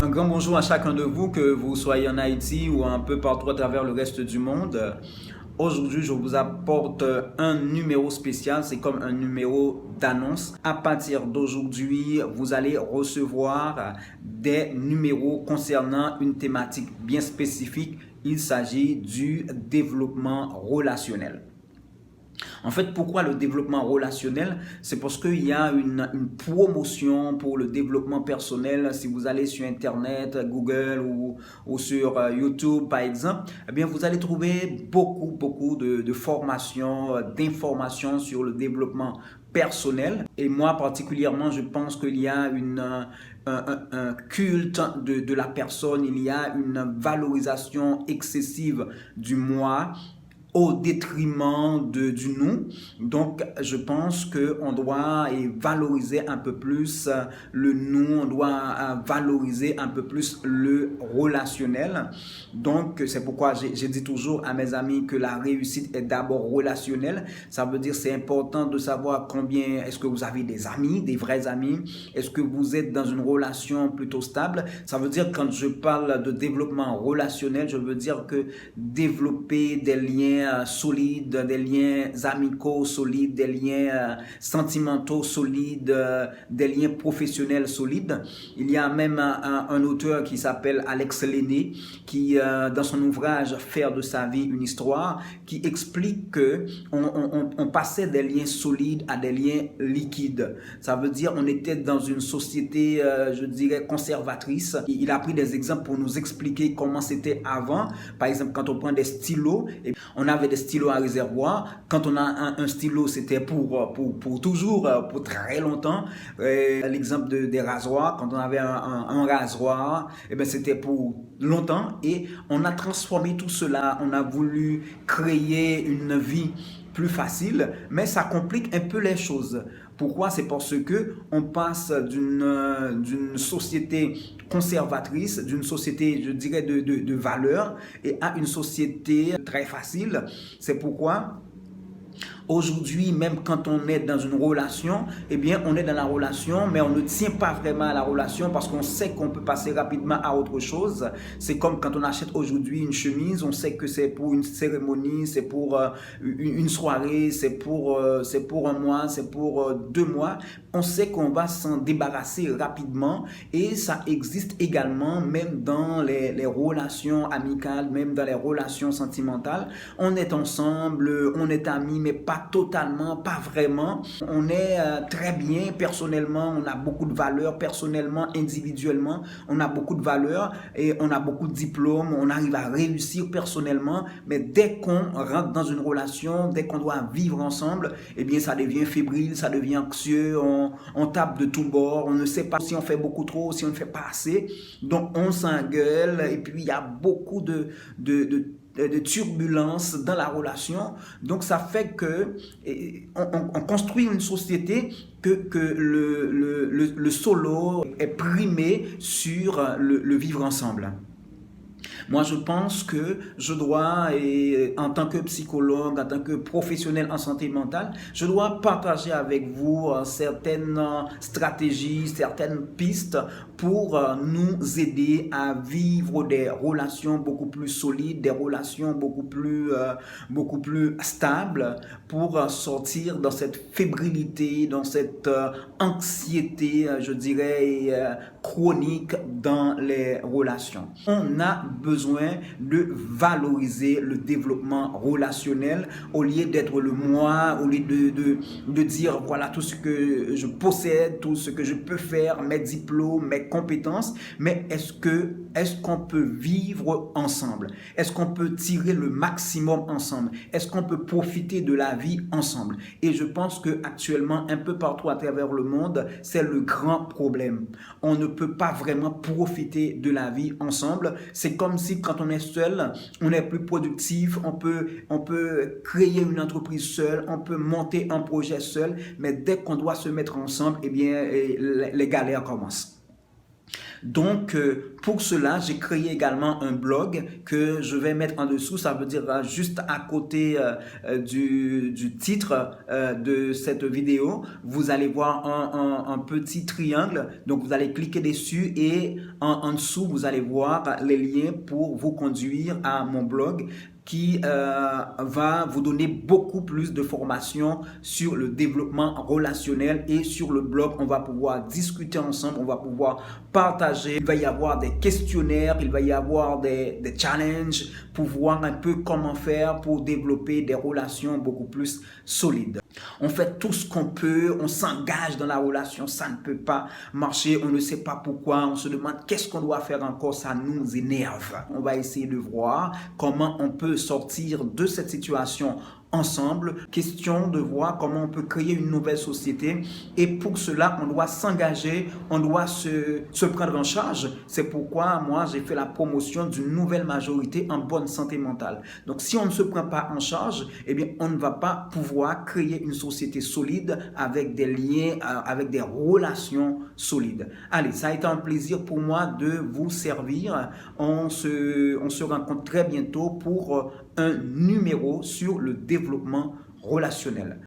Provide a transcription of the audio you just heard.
Un grand bonjour à chacun de vous, que vous soyez en Haïti ou un peu partout à travers le reste du monde. Aujourd'hui, je vous apporte un numéro spécial, c'est comme un numéro d'annonce. À partir d'aujourd'hui, vous allez recevoir des numéros concernant une thématique bien spécifique. Il s'agit du développement relationnel. En fait, pourquoi le développement relationnel? C'est parce qu'il y a une promotion pour le développement personnel. Si vous allez sur Internet, Google ou sur YouTube, par exemple, eh bien, vous allez trouver beaucoup de formations, d'informations sur le développement personnel. Et moi, particulièrement, je pense qu'il y a un culte de la personne, il y a une valorisation excessive du moi au détriment du nous. Donc, je pense qu'on doit valoriser un peu plus le nous, on doit valoriser un peu plus le relationnel. Donc, c'est pourquoi j'ai dit toujours à mes amis que la réussite est d'abord relationnelle. Ça veut dire c'est important de savoir combien est-ce que vous avez des amis, des vrais amis. Est-ce que vous êtes dans une relation plutôt stable? Ça veut dire quand je parle de développement relationnel, je veux dire que développer des liens solides, des liens amicaux solides, des liens sentimentaux solides, des liens professionnels solides. Il y a même un auteur qui s'appelle Alex Lenné qui, dans son ouvrage Faire de sa vie une histoire, qui explique que on passait des liens solides à des liens liquides. Ça veut dire on était dans une société, je dirais, conservatrice. Il a pris des exemples pour nous expliquer comment c'était avant. Par exemple, quand on prend des stylos, on avait des stylos à réservoir. Quand on a un stylo, c'était pour toujours, pour très longtemps. L'exemple des rasoirs, quand on avait un rasoir, c'était pour longtemps. Et on a transformé tout cela. On a voulu créer une vie plus facile, mais ça complique un peu les choses. Pourquoi? C'est parce que on passe d'une société conservatrice, d'une société, je dirais, de valeurs, et à une société très facile. C'est pourquoi aujourd'hui, même quand on est dans une relation, eh bien, on est dans la relation, mais on ne tient pas vraiment à la relation parce qu'on sait qu'on peut passer rapidement à autre chose. C'est comme quand on achète aujourd'hui une chemise, on sait que c'est pour une cérémonie, c'est pour une soirée, c'est pour un mois, c'est pour 2 mois. On sait qu'on va s'en débarrasser rapidement et ça existe également même dans les relations amicales, même dans les relations sentimentales. On est ensemble, on est amis, mais pas totalement, pas vraiment. On est très bien personnellement, on a beaucoup de valeurs personnellement, individuellement, on a beaucoup de valeurs et on a beaucoup de diplômes, on arrive à réussir personnellement, mais dès qu'on rentre dans une relation, dès qu'on doit vivre ensemble, eh bien ça devient fébrile, ça devient anxieux, on tape de tous bords, on ne sait pas si on fait beaucoup trop, si on ne fait pas assez, donc on s'engueule et puis il y a beaucoup de turbulences dans la relation. Donc ça fait que on construit une société que le solo est primé sur le vivre ensemble. Moi, je pense que je dois, en tant que psychologue, en tant que professionnel en santé mentale, je dois partager avec vous certaines stratégies, certaines pistes pour nous aider à vivre des relations beaucoup plus solides, des relations beaucoup plus stables, pour sortir dans cette fébrilité, dans cette anxiété, je dirais, chronique dans les relations. On a besoin de valoriser le développement relationnel au lieu d'être le moi, au lieu de dire voilà tout ce que je possède, tout ce que je peux faire, mes diplômes, mes compétences, mais est-ce qu'on peut vivre ensemble? Est-ce qu'on peut tirer le maximum ensemble? Est-ce qu'on peut profiter de la vie ensemble? Et je pense que actuellement, un peu partout à travers le monde, c'est le grand problème. On ne peut pas vraiment profiter de la vie ensemble. C'est comme si quand on est seul, on est plus productif, on peut créer une entreprise seul, on peut monter un projet seul, mais dès qu'on doit se mettre ensemble, eh bien, les galères commencent. Donc, pour cela, j'ai créé également un blog que je vais mettre en dessous. Ça veut dire juste à côté du titre de cette vidéo, vous allez voir un petit triangle. Donc, vous allez cliquer dessus et en dessous, vous allez voir les liens pour vous conduire à mon blog qui va vous donner beaucoup plus de formations sur le développement relationnel, et sur le blog, on va pouvoir discuter ensemble, on va pouvoir partager, il va y avoir des questionnaires, il va y avoir des challenges pour voir un peu comment faire pour développer des relations beaucoup plus solides. On fait tout ce qu'on peut, on s'engage dans la relation, ça ne peut pas marcher, on ne sait pas pourquoi, on se demande qu'est-ce qu'on doit faire encore, ça nous énerve. On va essayer de voir comment on peut sortir de cette situation ensemble. Question de voir comment on peut créer une nouvelle société, et pour cela on doit s'engager, on doit se prendre en charge. C'est pourquoi moi j'ai fait la promotion d'une nouvelle majorité en bonne santé mentale. Donc si on ne se prend pas en charge, eh bien on ne va pas pouvoir créer une société solide avec des liens, avec des relations solides. Allez, ça a été un plaisir pour moi de vous servir. On se rencontre très bientôt pour un numéro sur le développement relationnel.